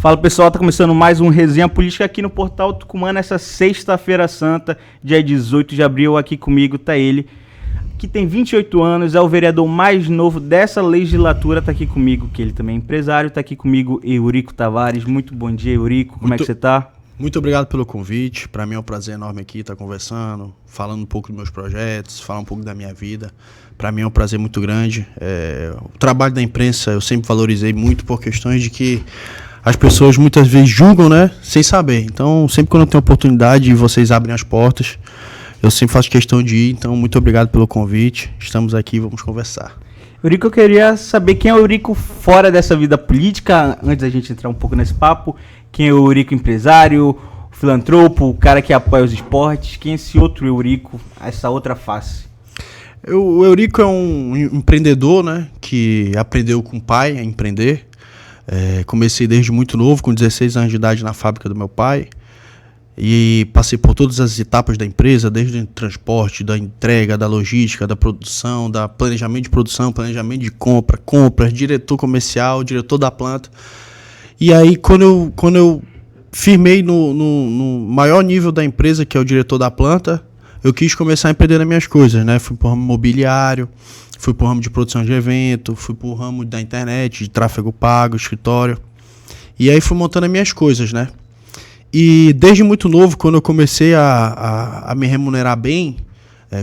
Fala pessoal, tá começando mais um Resenha Política aqui no Portal Tucumã nessa sexta-feira santa, dia 18 de abril. Aqui comigo tá ele, que tem 28 anos, é o vereador mais novo dessa legislatura, tá aqui comigo, que ele também é empresário, tá aqui comigo Eurico Tavares. Muito bom dia, Eurico, como é que você tá? Muito obrigado pelo convite, para mim é um prazer enorme aqui estar conversando, falando um pouco dos meus projetos, falar um pouco da minha vida. Para mim é um prazer muito grande. O trabalho da imprensa eu sempre valorizei muito por questões de que as pessoas muitas vezes julgam, né, sem saber. Então, sempre quando eu tenho oportunidade e vocês abrem as portas, eu sempre faço questão de ir. Então, muito obrigado pelo convite. Estamos aqui, vamos conversar. Eurico, eu queria saber quem é o Eurico fora dessa vida política, antes da gente entrar um pouco nesse papo. Quem é o Eurico empresário, o filantropo, o cara que apoia os esportes? Quem é esse outro Eurico, essa outra face? O Eurico é um empreendedor, né, que aprendeu com o pai a empreender. Comecei desde muito novo, com 16 anos de idade na fábrica do meu pai. E passei por todas as etapas da empresa, desde o transporte, da entrega, da logística, da produção, da planejamento de produção, planejamento de compras, diretor comercial, diretor da planta. E aí, quando eu firmei no maior nível da empresa, que é o diretor da planta, eu quis começar a empreender nas minhas coisas, né? Fui pro ramo imobiliário, fui pro ramo de produção de evento, fui pro ramo da internet, de tráfego pago, escritório. E aí fui montando as minhas coisas, né? E desde muito novo, quando eu comecei a me remunerar bem,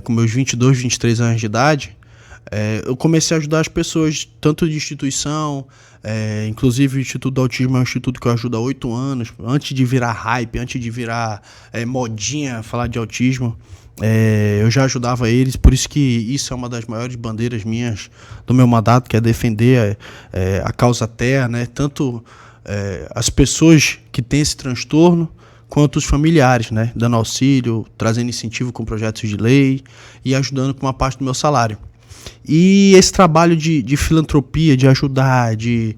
com meus 22, 23 anos de idade, eu comecei a ajudar as pessoas, tanto de instituição, inclusive o Instituto do Autismo é um instituto que eu ajudo há 8 anos, antes de virar hype, antes de virar modinha falar de autismo, eu já ajudava eles, por isso que isso é uma das maiores bandeiras minhas do meu mandato, que é defender a causa TEA, né? Tanto as pessoas que têm esse transtorno, quanto os familiares, né? Dando auxílio, trazendo incentivo com projetos de lei e ajudando com uma parte do meu salário. E esse trabalho de filantropia, de ajudar, de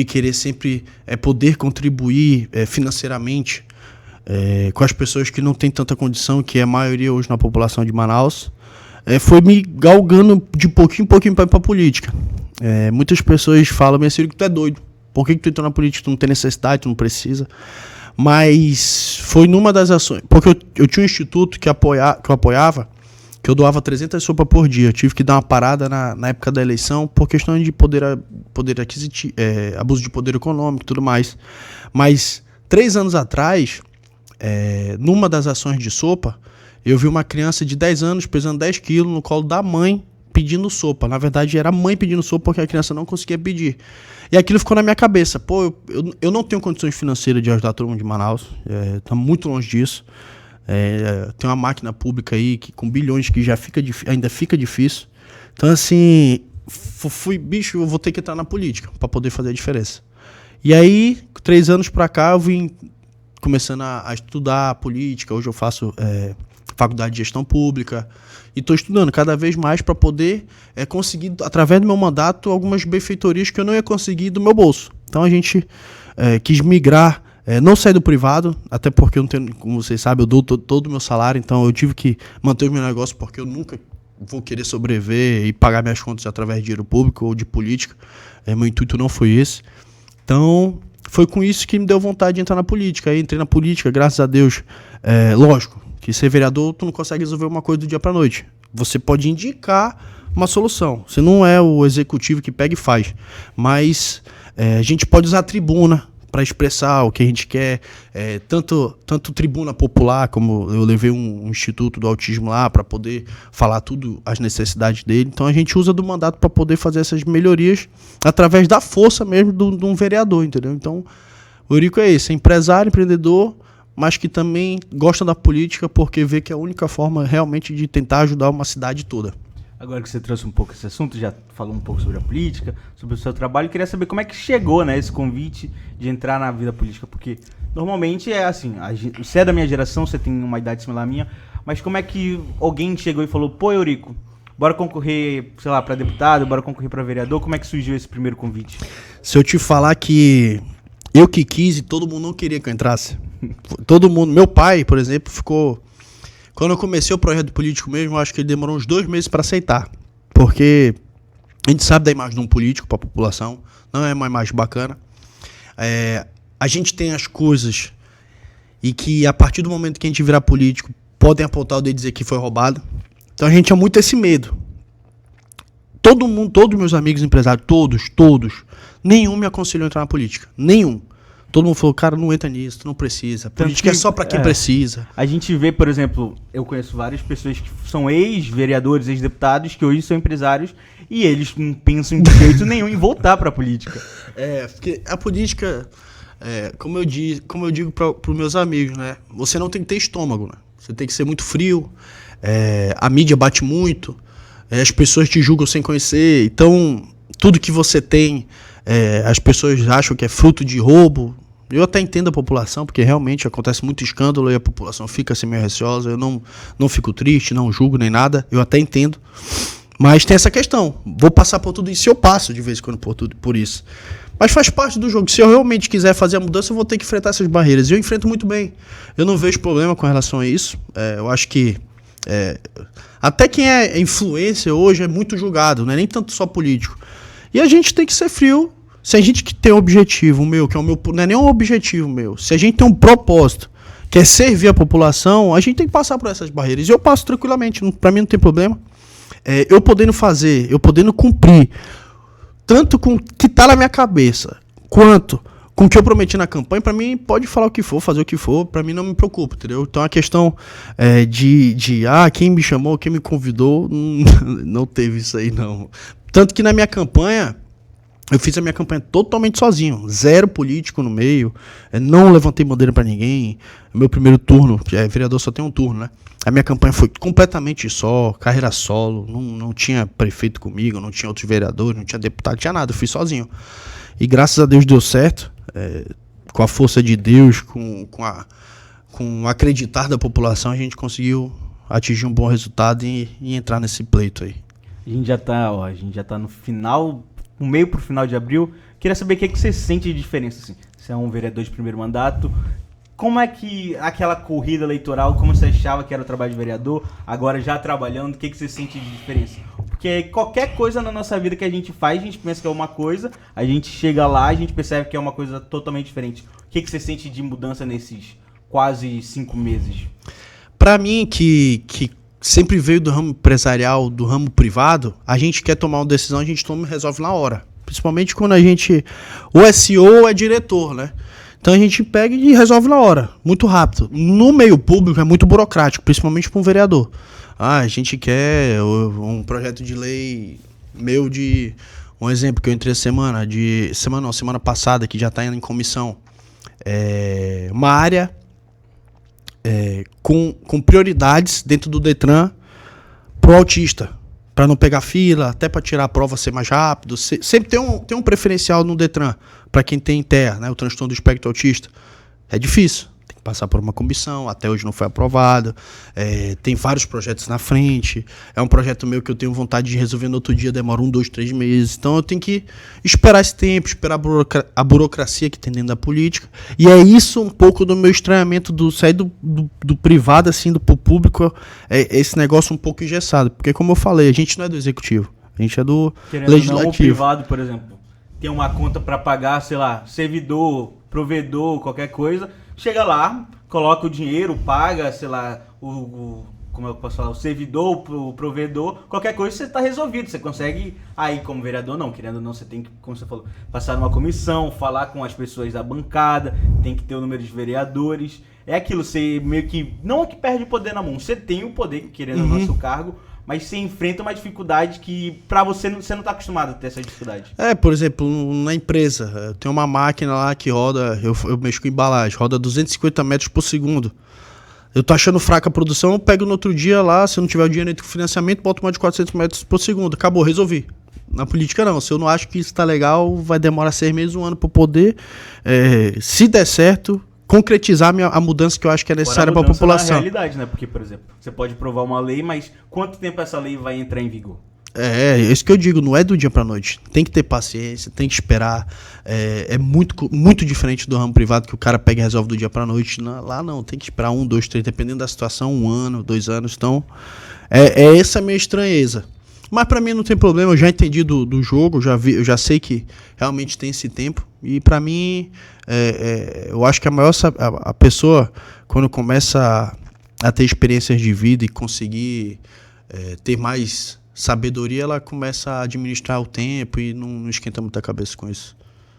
querer sempre poder contribuir financeiramente com as pessoas que não têm tanta condição, que é a maioria hoje na população de Manaus, foi me galgando de pouquinho em pouquinho para a política. Muitas pessoas falam, meu filho, que tu é doido. Por que tu entrou na política? Tu não tem necessidade, tu não precisa. Mas foi numa das ações, porque eu tinha um instituto que eu apoiava, que eu doava 300 sopas por dia. Eu tive que dar uma parada na época da eleição por questão de poder aquisitivo, abuso de poder econômico e tudo mais. Mas 3 anos atrás, numa das ações de sopa, eu vi uma criança de 10 anos pesando 10 quilos no colo da mãe pedindo sopa. Na verdade, era a mãe pedindo sopa porque a criança não conseguia pedir. E aquilo ficou na minha cabeça. Pô, eu não tenho condições financeiras de ajudar todo mundo de Manaus. Tá muito longe disso. Tem uma máquina pública aí que com bilhões que já ainda fica difícil. Então, assim, bicho, eu vou ter que entrar na política para poder fazer a diferença. E aí, 3 anos para cá, eu vim começando a estudar política. Hoje eu faço faculdade de gestão pública e estou estudando cada vez mais para poder conseguir, através do meu mandato, algumas benfeitorias que eu não ia conseguir do meu bolso. Então a gente quis migrar, não sair do privado, até porque eu não tenho, como vocês sabem, eu dou todo o meu salário, então eu tive que manter o meu negócio porque eu nunca vou querer sobreviver e pagar minhas contas através de dinheiro público ou de política. Meu intuito não foi esse. Então foi com isso que me deu vontade de entrar na política. Aí entrei na política, graças a Deus. Lógico que ser vereador, tu não consegue resolver uma coisa do dia para noite. Você pode indicar uma solução. Você não é o executivo que pega e faz. Mas a gente pode usar a tribuna para expressar o que a gente quer. Tanto tribuna popular, como eu levei um instituto do autismo lá para poder falar tudo as necessidades dele. Então a gente usa do mandato para poder fazer essas melhorias através da força mesmo de um vereador, entendeu? Então o Eurico é esse, empresário, empreendedor, mas que também gosta da política porque vê que é a única forma realmente de tentar ajudar uma cidade toda. Agora que você trouxe um pouco esse assunto, já falou um pouco sobre a política, sobre o seu trabalho, eu queria saber como é que chegou, né, esse convite de entrar na vida política, porque normalmente é assim, você é da minha geração, você tem uma idade similar à minha, mas como é que alguém chegou e falou, pô, Eurico, bora concorrer, sei lá, para deputado, bora concorrer para vereador, como é que surgiu esse primeiro convite? Se eu te falar que eu que quis e todo mundo não queria que eu entrasse. Todo mundo, meu pai, por exemplo, ficou... Quando eu comecei o projeto político mesmo, eu acho que ele demorou uns 2 meses para aceitar. Porque a gente sabe da imagem de um político para a população, não é uma imagem bacana. a gente tem as coisas e que a partir do momento que a gente virar político, podem apontar o dedo e dizer que foi roubado. Então a gente tinha muito esse medo. Todo mundo, todos meus amigos empresários, todos, nenhum me aconselhou a entrar na política. Nenhum. Todo mundo falou, cara, não entra nisso, tu não precisa. Política é só pra quem precisa. A gente vê, por exemplo, eu conheço várias pessoas que são ex-vereadores, ex-deputados, que hoje são empresários, e eles não pensam de jeito nenhum em voltar pra política. Porque a política, como eu digo pros meus amigos, né? Você não tem que ter estômago, né? Você tem que ser muito frio, a mídia bate muito, as pessoas te julgam sem conhecer, então tudo que você tem, as pessoas acham que é fruto de roubo. Eu até entendo a população, porque realmente acontece muito escândalo e a população fica assim meio receosa. Eu não fico triste, não julgo nem nada, eu até entendo. Mas tem essa questão, vou passar por tudo isso, eu passo de vez em quando por isso. Mas faz parte do jogo, se eu realmente quiser fazer a mudança, eu vou ter que enfrentar essas barreiras. E eu enfrento muito bem, eu não vejo problema com relação a isso. Eu acho que até quem é influencer hoje é muito julgado, não é nem tanto só político. E a gente tem que ser frio. Se a gente que tem um objetivo meu, que é o meu, não é nem um objetivo meu, se a gente tem um propósito, que é servir a população, a gente tem que passar por essas barreiras. E eu passo tranquilamente, pra mim não tem problema. Eu podendo fazer, eu podendo cumprir, tanto com o que tá na minha cabeça, quanto com o que eu prometi na campanha, pra mim pode falar o que for, fazer o que for, pra mim não me preocupa, entendeu? Então a questão quem me chamou, quem me convidou, não teve isso aí não. Tanto que na minha campanha, eu fiz a minha campanha totalmente sozinho, zero político no meio, não levantei bandeira pra ninguém. Meu primeiro turno, vereador só tem um turno, né? A minha campanha foi completamente carreira solo, não tinha prefeito comigo, não tinha outros vereadores, não tinha deputado, não tinha nada, eu fiz sozinho. E graças a Deus deu certo, com a força de Deus, com o acreditar da população, a gente conseguiu atingir um bom resultado e entrar nesse pleito aí. A gente já tá no final, no meio pro final de abril. Queria saber o que você sente de diferença, assim. Você é um vereador de primeiro mandato. Como é que aquela corrida eleitoral, como você achava que era o trabalho de vereador, agora já trabalhando, o que você sente de diferença? Porque qualquer coisa na nossa vida que a gente faz, a gente pensa que é uma coisa, a gente chega lá, a gente percebe que é uma coisa totalmente diferente. O que você sente de mudança nesses quase 5 meses? Pra mim, que sempre veio do ramo empresarial, do ramo privado, a gente quer tomar uma decisão, a gente toma e resolve na hora. Principalmente quando a gente, ou CEO ou é diretor, né? Então a gente pega e resolve na hora, muito rápido. No meio público é muito burocrático, principalmente para um vereador. A gente quer um projeto de lei meu de... Um exemplo que eu entrei semana passada, que já está indo em comissão. Uma área com prioridades dentro do Detran pro autista. Para não pegar fila, até para tirar a prova ser mais rápido. Sempre tem um preferencial no Detran para quem tem TEA, né, o transtorno do espectro autista. É difícil, tem que passar por uma comissão, até hoje não foi aprovado. Tem vários projetos na frente. É um projeto meu que eu tenho vontade de resolver no outro dia, demora 1, 2, 3 meses. Então eu tenho que esperar esse tempo, esperar a burocracia que tem dentro da política. E é isso um pouco do meu estranhamento do sair do privado, assim, do público, esse negócio um pouco engessado. Porque, como eu falei, a gente não é do executivo, a gente é do legislativo. Não, o privado, por exemplo, tem uma conta para pagar, sei lá, servidor, provedor, qualquer coisa, chega lá, coloca o dinheiro, paga, sei lá, como eu posso falar, o servidor, o provedor, qualquer coisa, você está resolvido. Você consegue, aí como vereador não, querendo ou não, você tem que, como você falou, passar numa comissão, falar com as pessoas da bancada, tem que ter o número de vereadores. É aquilo, você meio que, não é que perde o poder na mão, você tem o poder, querendo ou não, seu cargo, mas você enfrenta uma dificuldade que pra você não está acostumado a ter essa dificuldade. Por exemplo, na empresa, eu tenho uma máquina lá que roda, eu mexo com embalagem, roda 250 metros por segundo. Eu tô achando fraca a produção, eu pego no outro dia lá, se eu não tiver o dinheiro entre o financiamento, boto mais de 400 metros por segundo. Acabou, resolvi. Na política não, se eu não acho que isso tá legal, vai demorar 6 meses, 1 ano para poder, se der certo, concretizar a mudança que eu acho que é necessária para a população. Na realidade, né? Porque, por exemplo, você pode aprovar uma lei, mas quanto tempo essa lei vai entrar em vigor? Isso que eu digo, não é do dia pra noite. Tem que ter paciência, tem que esperar. É muito, muito diferente do ramo privado, que o cara pega e resolve do dia pra noite. Lá não, tem que esperar 1, 2, 3, dependendo da situação, 1 ano, 2 anos. Então, essa a minha estranheza. Mas pra mim não tem problema, eu já entendi do jogo, eu já sei que realmente tem esse tempo. E pra mim, eu acho que a pessoa, quando começa a ter experiências de vida e conseguir ter mais sabedoria, ela começa a administrar o tempo e não esquenta muita cabeça com isso.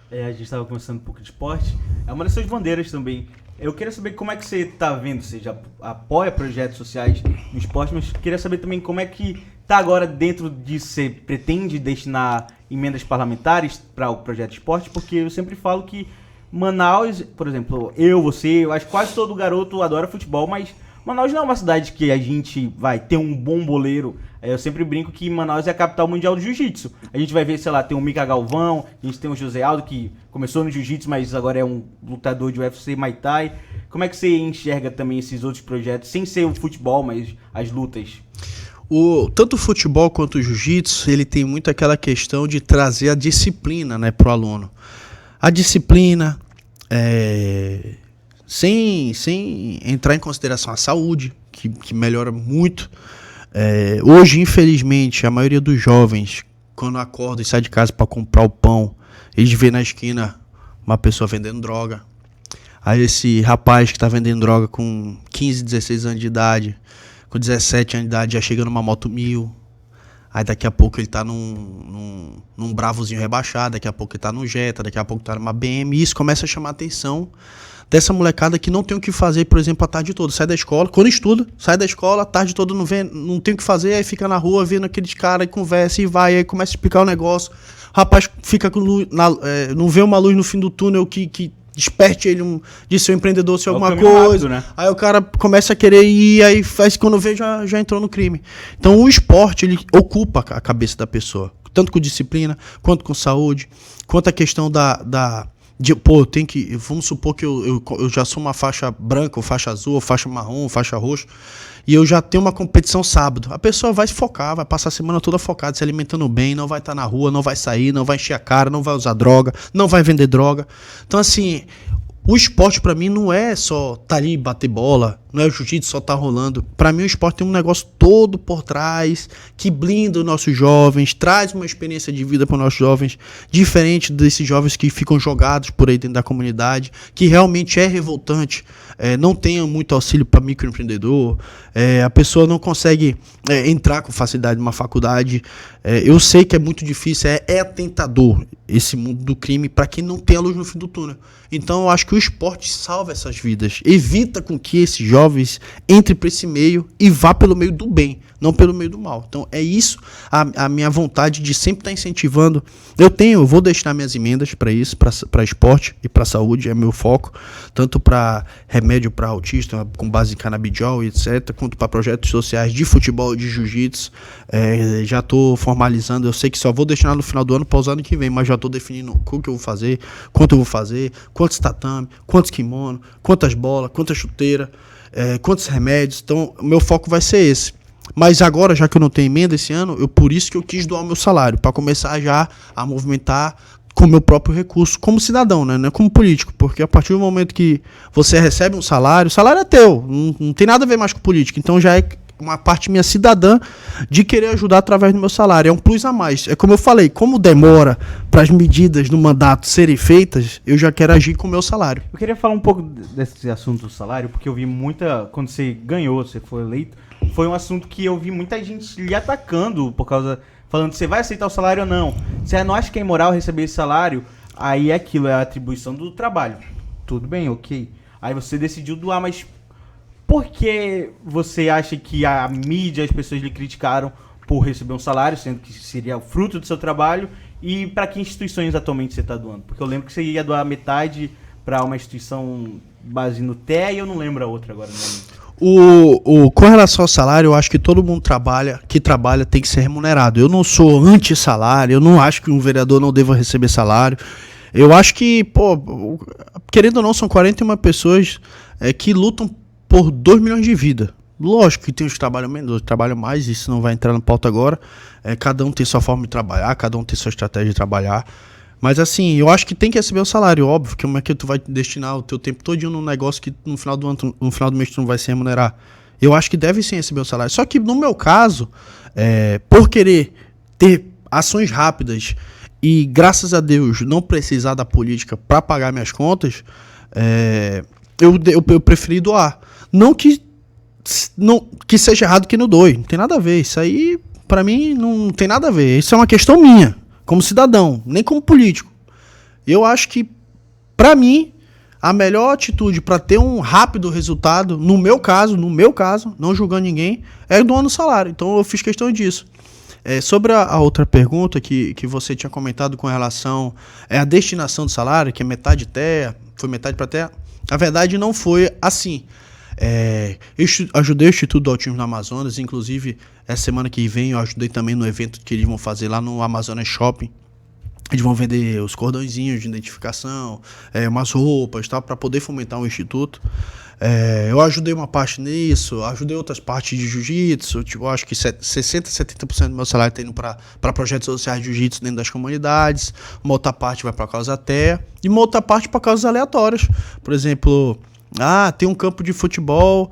A gente estava conversando um pouco de esporte. É uma das suas bandeiras também. Eu queria saber como é que você está vendo, você já apoia projetos sociais no esporte, mas queria saber também como é que está agora dentro disso. Você pretende destinar emendas parlamentares para o projeto de esporte? Porque eu sempre falo que Manaus, por exemplo, eu acho que quase todo garoto adora futebol, mas Manaus não é uma cidade que a gente vai ter um bom boleiro. Eu sempre brinco que Manaus é a capital mundial do jiu-jitsu. A gente vai ver, sei lá, tem o Mika Galvão, a gente tem o José Aldo, que começou no jiu-jitsu, mas agora é um lutador de UFC Muay Thai. Como é que você enxerga também esses outros projetos, sem ser o futebol, mas as lutas? Tanto o futebol quanto o jiu-jitsu, ele tem muito aquela questão de trazer a disciplina, né, pro aluno. A disciplina, sem entrar em consideração a saúde, que melhora muito. Hoje, infelizmente, a maioria dos jovens, quando acorda e sai de casa para comprar o pão, eles vê na esquina uma pessoa vendendo droga. Aí esse rapaz que está vendendo droga com 15, 16 anos de idade, com 17 anos de idade, já chega numa moto 1000. Aí daqui a pouco ele tá num Bravozinho rebaixado, daqui a pouco ele tá no Jetta, daqui a pouco tá numa BM. E isso começa a chamar a atenção dessa molecada que não tem o que fazer, por exemplo, a tarde toda. Sai da escola, quando estuda, sai da escola, a tarde toda não tem o que fazer, aí fica na rua vendo aqueles caras e conversa e vai, aí começa a explicar o negócio. O rapaz fica com luz, não vê uma luz no fim do túnel que desperte ele de ser um empreendedor, ser alguma coisa. Rápido, né? Aí o cara começa a querer ir, aí faz, quando vê, já entrou no crime. Então o esporte, ele ocupa a cabeça da pessoa, tanto com disciplina, quanto com saúde, quanto a questão vamos supor que eu já sou uma faixa branca, ou faixa azul, ou faixa marrom, ou faixa roxa, e eu já tenho uma competição sábado. A pessoa vai se focar, vai passar a semana toda focada, se alimentando bem, não vai estar na rua, não vai sair, não vai encher a cara, não vai usar droga, não vai vender droga. Então, assim, o esporte pra mim não é só tá ali, bater bola, não é o jiu-jitsu só tá rolando. Pra mim o esporte tem um negócio todo por trás, que blinda os nossos jovens, traz uma experiência de vida para os nossos jovens, diferente desses jovens que ficam jogados por aí dentro da comunidade, que realmente é revoltante. Não tem muito auxílio para microempreendedor, a pessoa não consegue entrar com facilidade numa faculdade. Eu sei que é muito difícil, é tentador esse mundo do crime para quem não tem a luz no fim do túnel. Então eu acho que o esporte salva essas vidas, evita com que esses jovens entrem para esse meio e vá pelo meio do bem, não pelo meio do mal. Então é isso a minha vontade de sempre estar incentivando. Eu vou destinar minhas emendas para isso, para esporte e para saúde, é meu foco, tanto para remédio para autista, com base em canabidiol e etc., quanto para projetos sociais de futebol e de jiu-jitsu. Já estou formalizando, eu sei que só vou destinar no final do ano para o ano que vem, mas já estou definindo o que eu vou fazer, quanto eu vou fazer, quantos tatame, quantos kimono, quantas bolas, quantas chuteiras, quantos remédios. Então o meu foco vai ser esse. Mas agora, já que eu não tenho emenda esse ano, por isso que eu quis doar o meu salário, para começar já a movimentar com o meu próprio recurso, como cidadão, né? Não é como político, porque a partir do momento que você recebe um salário, o salário é teu, não tem nada a ver mais com política, então já é uma parte minha cidadã de querer ajudar através do meu salário, é um plus a mais. É como eu falei, como demora para as medidas do mandato serem feitas, eu já quero agir com o meu salário. Eu queria falar um pouco desse assunto do salário, porque eu vi quando você ganhou, você foi eleito, foi um assunto que eu vi muita gente lhe atacando por causa, falando que você vai aceitar o salário ou não. Você não acha que é imoral receber esse salário? Aí é aquilo, é a atribuição do trabalho. Tudo bem, ok. Aí você decidiu doar, mas por que você acha que a mídia, as pessoas lhe criticaram por receber um salário, sendo que seria o fruto do seu trabalho? E para que instituições atualmente você está doando? Porque eu lembro que você ia doar metade para uma instituição base no TEA e eu não lembro a outra agora. Com relação ao salário, eu acho que todo mundo que trabalha tem que ser remunerado. Eu não sou anti-salário, eu não acho que um vereador não deva receber salário. Eu acho que, querendo ou não, são 41 pessoas que lutam por 2 milhões de vidas. Lógico que tem os que trabalham menos, outros que trabalham mais, isso não vai entrar na pauta agora. Cada um tem sua forma de trabalhar, cada um tem sua estratégia de trabalhar. Mas assim, eu acho que tem que receber o salário, óbvio, que como é que tu vai destinar o teu tempo todinho num negócio que no final do mês tu não vai se remunerar. Eu acho que deve sim receber o salário. Só que no meu caso, por querer ter ações rápidas e, graças a Deus, não precisar da política para pagar minhas contas, eu preferi doar. Não que seja errado que não doe, não tem nada a ver. Isso aí, pra mim, não tem nada a ver. Isso é uma questão minha, como cidadão, nem como político. Eu acho que, pra mim, a melhor atitude para ter um rápido resultado, no meu caso, não julgando ninguém, é doando salário. Então eu fiz questão disso. Sobre a outra pergunta que você tinha comentado com relação à destinação do salário, que é metade terra, foi metade para terra, na verdade não foi assim. Eu ajudei o Instituto do Autismo no Amazonas, inclusive essa semana que vem eu ajudei também no evento que eles vão fazer lá no Amazonas Shopping. Eles vão vender os cordõezinhos de identificação, umas roupas, tal, para poder fomentar o instituto. Eu ajudei uma parte nisso, ajudei outras partes de jiu-jitsu. Tipo, eu acho que 60%, 70% do meu salário está indo para projetos sociais de jiu-jitsu dentro das comunidades. Uma outra parte vai para causa terra e uma outra parte para causas aleatórias. Por exemplo, tem um campo de futebol,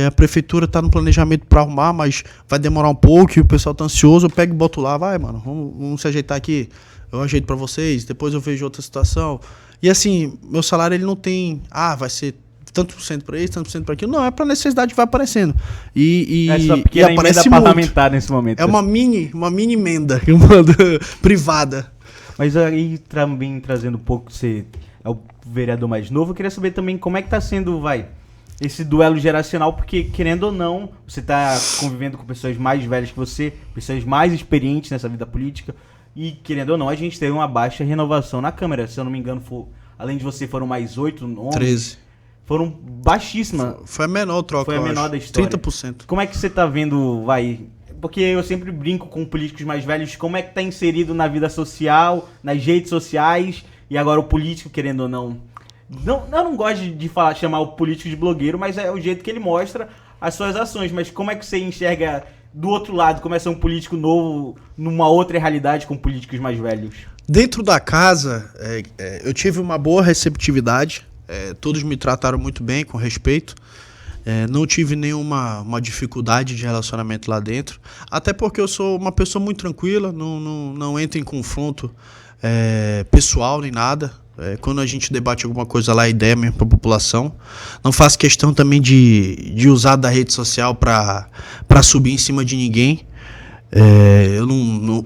a prefeitura está no planejamento para arrumar, mas vai demorar um pouco e o pessoal tá ansioso. Eu pego e boto lá, vai, mano, vamos se ajeitar aqui. Eu ajeito pra vocês, depois eu vejo outra situação. E assim, meu salário ele não tem, vai ser tanto por cento pra isso, tanto por cento pra aquilo. Não, é pra necessidade que vai aparecendo. E aparece parlamentar nesse momento. É uma mini emenda que eu mando privada. Mas aí também trazendo um pouco, você é o vereador mais novo, eu queria saber também como é que tá sendo, esse duelo geracional, porque querendo ou não, você tá convivendo com pessoas mais velhas que você, pessoas mais experientes nessa vida política. E, querendo ou não, a gente teve uma baixa renovação na Câmara. Se eu não me engano, além de você, foram mais 8 nomes. 13. Foram baixíssimas. Foi a menor troca, Foi a menor da história. 30%. Como é que você tá vendo, Porque eu sempre brinco com políticos mais velhos, como é que tá inserido na vida social, nas redes sociais, e agora o político, querendo ou não. Eu não gosto de chamar o político de blogueiro, mas é o jeito que ele mostra as suas ações. Mas como é que você enxerga do outro lado, como é ser um político novo numa outra realidade com políticos mais velhos? Dentro da casa, eu tive uma boa receptividade, todos me trataram muito bem, com respeito, não tive nenhuma dificuldade de relacionamento lá dentro, até porque eu sou uma pessoa muito tranquila, não entro em confronto pessoal nem nada. Quando a gente debate alguma coisa lá, a ideia mesmo para a população. Não faço questão também de usar da rede social para subir em cima de ninguém. Eu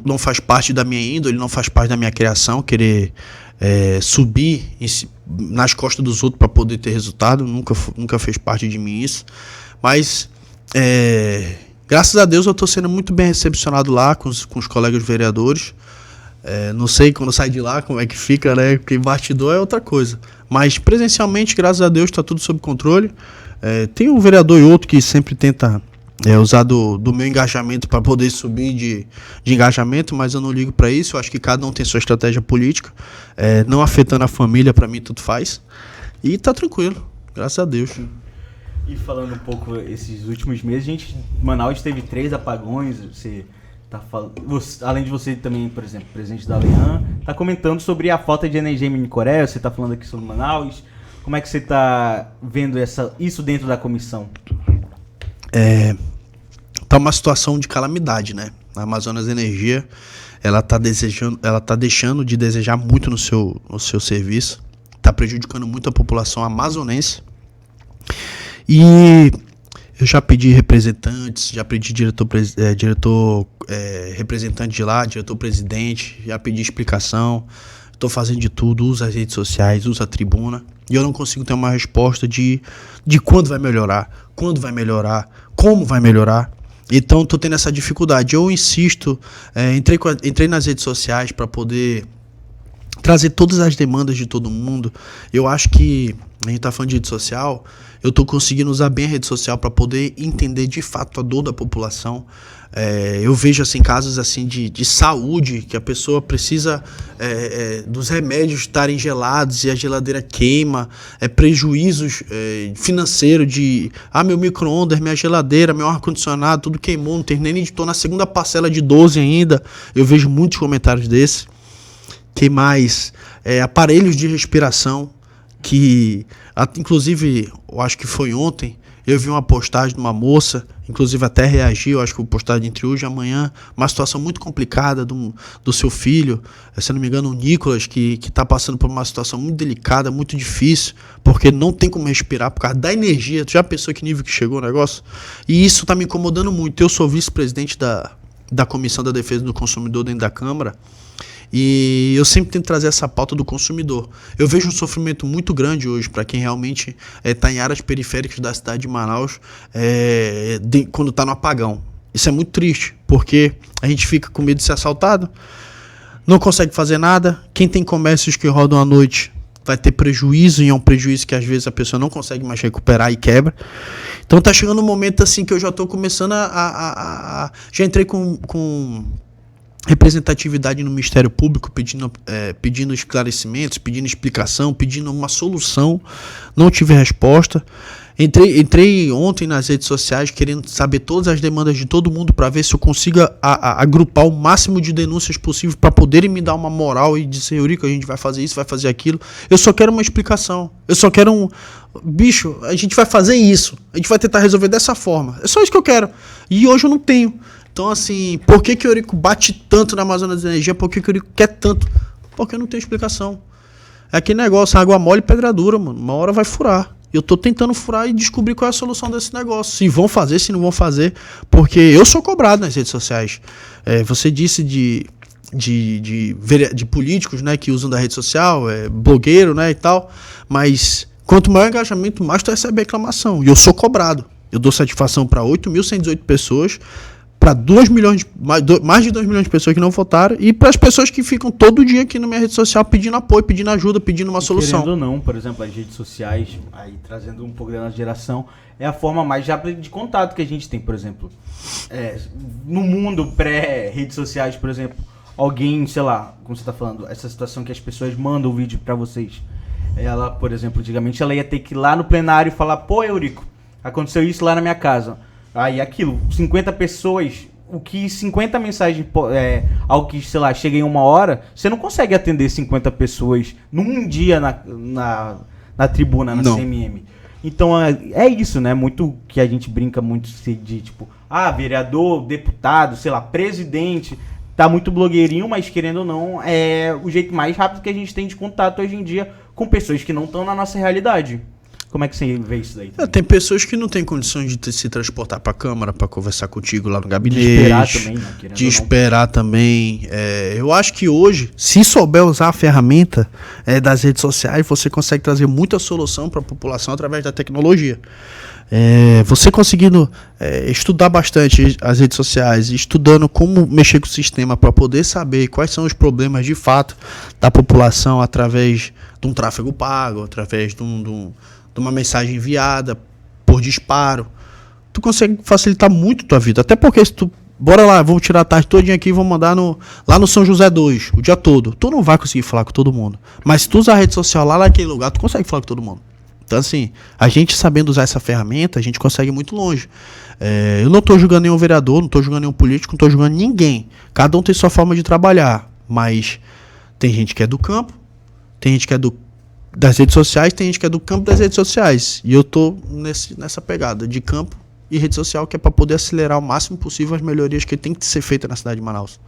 não faz parte da minha índole, não faz parte da minha criação querer subir nas costas dos outros para poder ter resultado. Nunca fez parte de mim isso. Mas graças a Deus eu estou sendo muito bem recepcionado lá com os colegas vereadores. Não sei quando sai de lá como é que fica, né? Porque bastidor é outra coisa. Mas presencialmente, graças a Deus, está tudo sob controle. Tem um vereador e outro que sempre tenta usar do meu engajamento para poder subir de engajamento, mas eu não ligo para isso. Eu acho que cada um tem sua estratégia política. Não afetando a família, para mim tudo faz. E tá tranquilo, graças a Deus. E falando um pouco esses últimos meses, Manaus teve 3 apagões. Além de você também, por exemplo, presidente da Alian, tá comentando sobre a falta de energia em Mini-Coreia, você tá falando aqui sobre Manaus. Como é que você tá vendo isso dentro da comissão? Tá uma situação de calamidade, né? A Amazonas Energia, ela tá deixando de desejar muito no seu serviço, tá prejudicando muito a população amazonense. E eu já pedi representantes, já pedi representante de lá, diretor-presidente, já pedi explicação. Estou fazendo de tudo, uso as redes sociais, uso a tribuna. E eu não consigo ter uma resposta de quando vai melhorar, como vai melhorar. Então estou tendo essa dificuldade. Eu insisto, entrei nas redes sociais para poder trazer todas as demandas de todo mundo. Eu acho que a gente está falando de rede social, eu estou conseguindo usar bem a rede social para poder entender de fato a dor da população. Eu vejo assim, casos assim, de saúde, que a pessoa precisa dos remédios estarem gelados e a geladeira queima, prejuízos financeiros de meu micro-ondas, minha geladeira, meu ar-condicionado, tudo queimou, não terminei, estou na segunda parcela de 12 ainda. Eu vejo muitos comentários desses. Que mais? Aparelhos de respiração, que inclusive, eu acho que foi ontem, Eu vi uma postagem de uma moça, inclusive até reagi, eu acho que a postagem entre hoje e amanhã, uma situação muito complicada do seu filho, se não me engano o Nicolas, que está passando por uma situação muito delicada, muito difícil, porque não tem como respirar por causa da energia. Tu já pensou que nível que chegou o negócio? E isso está me incomodando muito. Eu sou vice-presidente da Comissão da Defesa do Consumidor dentro da Câmara, e eu sempre tento trazer essa pauta do consumidor. Eu vejo um sofrimento muito grande hoje para quem realmente está em áreas periféricas da cidade de Manaus, quando está no apagão. Isso é muito triste, porque a gente fica com medo de ser assaltado, não consegue fazer nada. Quem tem comércios que rodam à noite vai ter prejuízo, e é um prejuízo que às vezes a pessoa não consegue mais recuperar e quebra. Então tá chegando um momento assim que eu já estou começando já entrei com representatividade no Ministério Público, pedindo esclarecimentos, pedindo explicação, pedindo uma solução. Não tive resposta. Entrei ontem nas redes sociais querendo saber todas as demandas de todo mundo para ver se eu consigo agrupar o máximo de denúncias possível para poderem me dar uma moral e dizer: Eurico, a gente vai fazer isso, vai fazer aquilo. Eu só quero uma explicação. Eu só quero bicho, a gente vai fazer isso. A gente vai tentar resolver dessa forma. É só isso que eu quero. E hoje eu não tenho. Então, assim, por que o Eurico bate tanto na Amazonas de Energia? Por que o Eurico quer tanto? Porque não tem explicação. É aquele negócio, água mole e pedra dura, mano. Uma hora vai furar. Eu tô tentando furar e descobrir qual é a solução desse negócio. Se vão fazer, se não vão fazer. Porque eu sou cobrado nas redes sociais. Você disse de políticos, né, que usam da rede social, blogueiro, né, e tal. Mas quanto maior o engajamento, mais tu recebe reclamação. E eu sou cobrado. Eu dou satisfação para 8.118 pessoas, para mais de 2 milhões de pessoas que não votaram, e para as pessoas que ficam todo dia aqui na minha rede social pedindo apoio, pedindo ajuda, pedindo uma solução. Querendo ou não, por exemplo, as redes sociais, aí trazendo um pouco da nossa geração, é a forma mais rápida de contato que a gente tem, por exemplo. No mundo pré-redes sociais, por exemplo, alguém, sei lá, como você está falando, essa situação que as pessoas mandam o vídeo para vocês. Ela, por exemplo, antigamente ela ia ter que ir lá no plenário e falar: pô, Eurico, aconteceu isso lá na minha casa. Aí aquilo, 50 pessoas, o que 50 mensagens, algo que, sei lá, chega em 1 hora, você não consegue atender 50 pessoas num dia na tribuna, na CMM. Então é isso, né? Muito que a gente brinca muito de tipo, vereador, deputado, sei lá, presidente, tá muito blogueirinho, mas querendo ou não, é o jeito mais rápido que a gente tem de contato hoje em dia com pessoas que não estão na nossa realidade. Como é que você vê isso daí? Tem pessoas que não têm condições de se transportar para a Câmara para conversar contigo lá no gabinete. De esperar também. Eu acho que hoje, se souber usar a ferramenta das redes sociais, você consegue trazer muita solução para a população através da tecnologia. Você conseguindo estudar bastante as redes sociais, estudando como mexer com o sistema para poder saber quais são os problemas de fato da população através de um tráfego pago, através de uma mensagem enviada por disparo, tu consegue facilitar muito a tua vida. Até porque se tu, bora lá, vamos tirar a tarde todinha aqui e vamos mandar lá no São José 2, o dia todo, tu não vai conseguir falar com todo mundo. Mas se tu usar a rede social lá naquele lugar, tu consegue falar com todo mundo. Então, assim, a gente sabendo usar essa ferramenta, a gente consegue ir muito longe. Eu não tô julgando nenhum vereador, não tô julgando nenhum político, não tô julgando ninguém. Cada um tem sua forma de trabalhar, mas tem gente que é do campo, tem gente que é das redes sociais, tem gente que é do campo das redes sociais. E eu tô nessa pegada de campo e rede social, que é para poder acelerar o máximo possível as melhorias que tem que ser feitas na cidade de Manaus.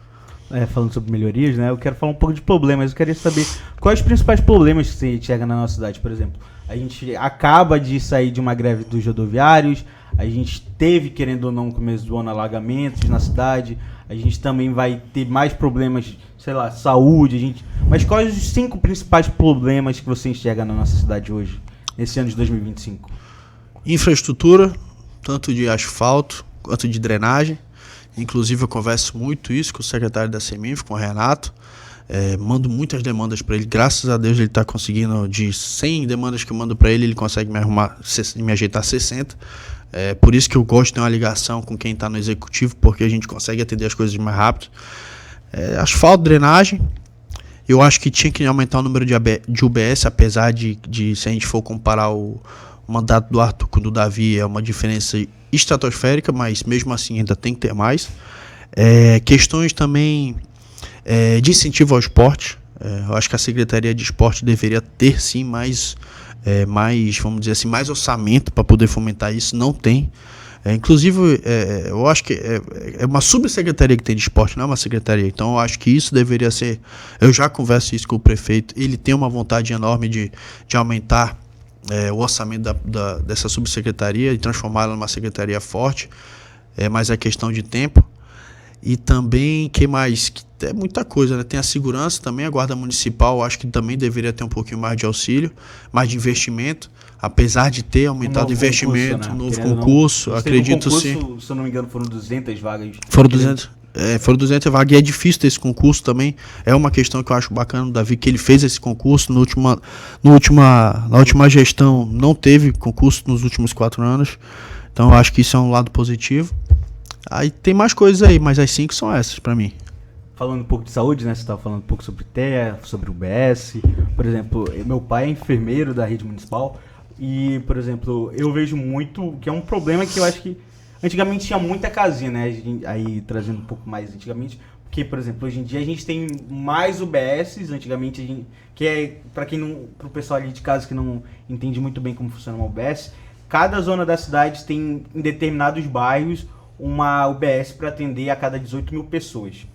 Falando sobre melhorias, né? Eu quero falar um pouco de problemas. Eu queria saber quais os principais problemas que você enxerga na nossa cidade, por exemplo. A gente acaba de sair de uma greve dos rodoviários, a gente teve, querendo ou não, no começo do ano, alagamentos na cidade, a gente também vai ter mais problemas, sei lá, saúde, Mas quais os 5 principais problemas que você enxerga na nossa cidade hoje, nesse ano de 2025? Infraestrutura, tanto de asfalto quanto de drenagem. Inclusive eu converso muito isso com o secretário da CEMINF, com o Renato. Mando muitas demandas para ele. Graças a Deus ele está conseguindo, de 100 demandas que eu mando para ele, ele consegue me ajeitar 60. Por isso que eu gosto de ter uma ligação com quem está no executivo, porque a gente consegue atender as coisas mais rápido. Asfalto, drenagem. Eu acho que tinha que aumentar o número de UBS, apesar de se a gente for comparar o mandato do Arthur com o do Davi, é uma diferença estratosférica, mas mesmo assim ainda tem que ter mais. Questões também de incentivo ao esporte. Eu acho que a Secretaria de Esporte deveria ter sim mais mais, vamos dizer assim, mais orçamento para poder fomentar isso, não tem. Inclusive, eu acho que é uma subsecretaria que tem de esporte, não é uma secretaria. Então, eu acho que isso deveria ser... Eu já converso isso com o prefeito. Ele tem uma vontade enorme de aumentar o orçamento dessa subsecretaria e transformá-la numa secretaria forte. Mas é questão de tempo. E também, que mais? É muita coisa, né? Tem a segurança também, a guarda municipal, acho que também deveria ter um pouquinho mais de auxílio, mais de investimento. Apesar de ter aumentado o investimento, um novo concurso, acredito sim. Se eu não me engano, foram 200 vagas. Foram 200 vagas, e é difícil ter esse concurso também. É uma questão que eu acho bacana do Davi, que ele fez esse concurso. Na última gestão não teve concurso nos últimos 4 anos. Então eu acho que isso é um lado positivo. Aí tem mais coisas aí, mas as 5 são essas pra mim. Falando um pouco de saúde, né? Você estava falando um pouco sobre TEA, sobre o UBS. Por exemplo, meu pai é enfermeiro da rede municipal. E, por exemplo, eu vejo muito que é um problema que eu acho que antigamente tinha muita casinha, né? Aí trazendo um pouco mais antigamente. Porque, por exemplo, hoje em dia a gente tem mais UBSs. Antigamente a gente... Que é, pro pessoal ali de casa que não entende muito bem como funciona uma UBS, cada zona da cidade tem, em determinados bairros, uma UBS para atender a cada 18 mil pessoas.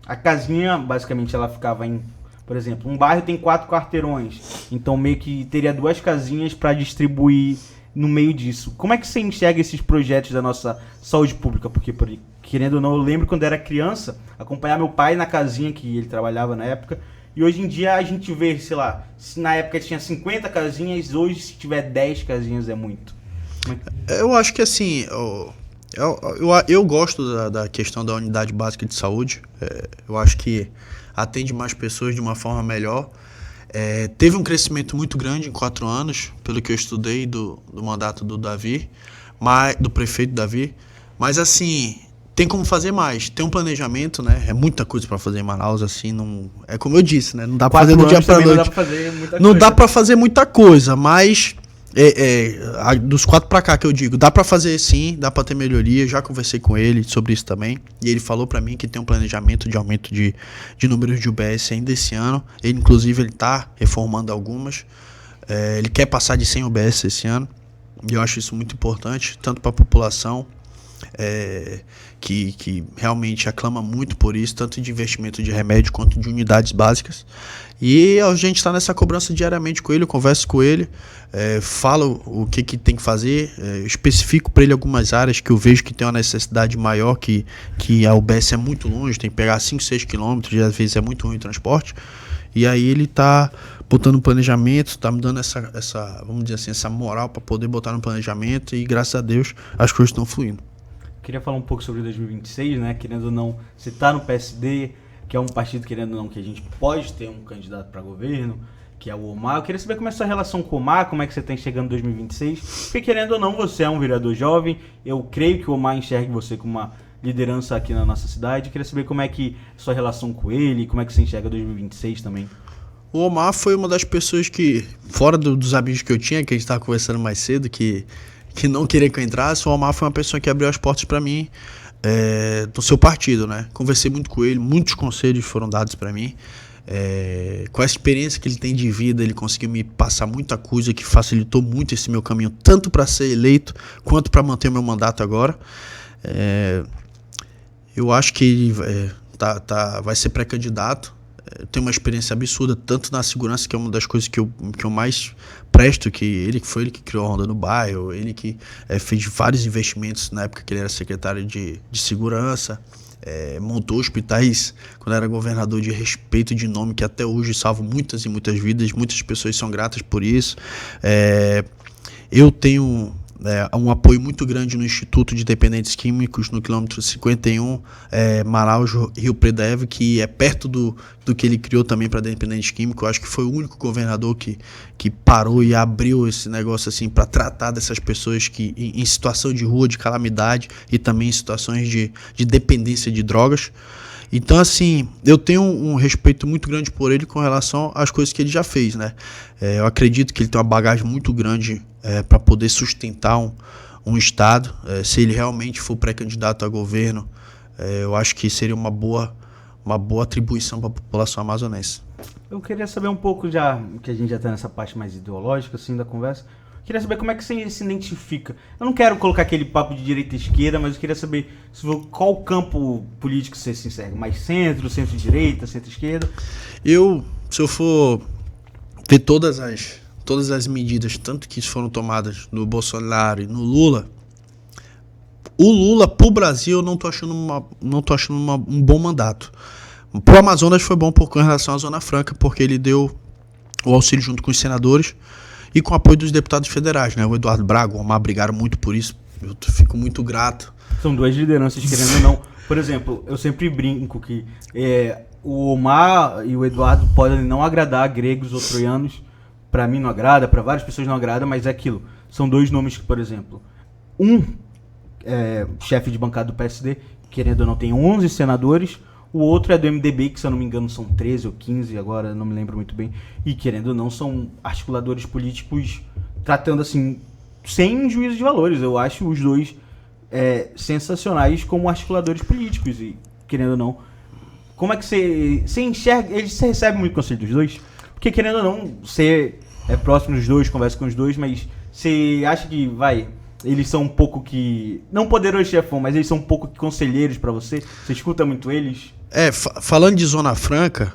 A casinha, basicamente, ela ficava em... Por exemplo, um bairro tem 4 quarteirões, então meio que teria 2 casinhas para distribuir no meio disso. Como é que você enxerga esses projetos da nossa saúde pública? Porque, querendo ou não, eu lembro quando era criança, acompanhar meu pai na casinha que ele trabalhava na época, e hoje em dia a gente vê, sei lá, se na época tinha 50 casinhas, hoje se tiver 10 casinhas é muito. Eu acho que assim... Eu gosto da questão da unidade básica de saúde. Eu acho que atende mais pessoas de uma forma melhor. Teve um crescimento muito grande em 4 anos, pelo que eu estudei do mandato do Davi, do prefeito Davi. Mas assim, tem como fazer mais. Tem um planejamento, né? É muita coisa para fazer em Manaus, assim, não... É como eu disse, né? Não dá para fazer do dia para noite. Não dá para fazer muita coisa, mas... dos 4 para cá que eu digo, dá para fazer sim, dá para ter melhoria. Já conversei com ele sobre isso também, e ele falou para mim que tem um planejamento de aumento de números de UBS ainda esse ano. Ele, inclusive, ele tá reformando algumas. Ele quer passar de 100 UBS esse ano, e eu acho isso muito importante, tanto para a população que realmente aclama muito por isso, tanto de investimento de remédio quanto de unidades básicas. E a gente está nessa cobrança diariamente com ele, eu converso com ele, falo o que tem que fazer, especifico para ele algumas áreas que eu vejo que tem uma necessidade maior, que a UBS é muito longe, tem que pegar 5, 6 quilômetros, e às vezes é muito ruim o transporte. E aí ele está botando no planejamento, está me dando essa, vamos dizer assim, essa moral para poder botar no planejamento, e graças a Deus as coisas estão fluindo. Queria falar um pouco sobre 2026, né? Querendo ou não, você está no PSD, que é um partido, querendo ou não, que a gente pode ter um candidato para governo, que é o Omar. Eu queria saber como é a sua relação com o Omar, como é que você está enxergando 2026, porque querendo ou não, você é um vereador jovem, eu creio que o Omar enxergue você como uma liderança aqui na nossa cidade. Eu queria saber como é que a sua relação com ele, como é que você enxerga 2026 também. O Omar foi uma das pessoas que, fora dos amigos que eu tinha, que a gente estava conversando mais cedo, que não queria que eu entrasse, o Omar foi uma pessoa que abriu as portas para mim, do seu partido, né? Conversei muito com ele, muitos conselhos foram dados para mim. Com a experiência que ele tem de vida, ele conseguiu me passar muita coisa que facilitou muito esse meu caminho, tanto para ser eleito quanto para manter o meu mandato agora. Eu acho que ele vai ser pré-candidato. Tem uma experiência absurda, tanto na segurança, que é uma das coisas que eu mais presto, que foi ele que criou a Ronda no Bairro, ele que fez vários investimentos na época que ele era secretário de segurança, montou hospitais quando era governador, de respeito, de nome, que até hoje salvam muitas e muitas vidas, muitas pessoas são gratas por isso. Eu tenho um apoio muito grande no Instituto de Dependentes Químicos, no quilômetro 51, Manaus, Rio Preto, que é perto do que ele criou também para dependentes químicos. Eu acho que foi o único governador que parou e abriu esse negócio assim para tratar dessas pessoas que em situação de rua, de calamidade, e também em situações de dependência de drogas. Então, assim, eu tenho um respeito muito grande por ele com relação às coisas que ele já fez, né? Eu acredito que ele tem uma bagagem muito grande para poder sustentar um Estado. Se ele realmente for pré-candidato a governo, eu acho que seria uma boa uma boa atribuição para a população amazonense. Eu queria saber um pouco, já que a gente já está nessa parte mais ideológica assim, da conversa, queria saber como é que você se identifica. Eu não quero colocar aquele papo de direita e esquerda, mas eu queria saber qual campo político você se enxerga. Mais centro, centro-direita, centro-esquerda? Se eu for ver todas as medidas, tanto que foram tomadas no Bolsonaro e no Lula, o Lula pro Brasil eu não tô achando um bom mandato. Pro Amazonas foi bom com relação à Zona Franca, porque ele deu o auxílio junto com os senadores e com o apoio dos deputados federais, né? O Eduardo Braga, o Omar brigaram muito por isso. Eu fico muito grato. São duas lideranças, querendo ou não. Por exemplo, eu sempre brinco que o Omar e o Eduardo podem não agradar gregos ou troianos. Pra mim não agrada, pra várias pessoas não agrada, mas é aquilo. São dois nomes que, por exemplo, chefe de bancada do PSD, querendo ou não, tem 11 senadores. O outro é do MDB, que se eu não me engano são 13 ou 15, agora não me lembro muito bem. E querendo ou não, são articuladores políticos tratando assim, sem juízo de valores. Eu acho os dois sensacionais como articuladores políticos. E querendo ou não, como é que você enxerga? Você recebe muito conselho dos dois? Porque querendo ou não, você é próximo dos dois, conversa com os dois, mas você acha que, eles são um pouco que... Não poderoso chefão, mas eles são um pouco conselheiros pra você? Você escuta muito eles? Falando de Zona Franca,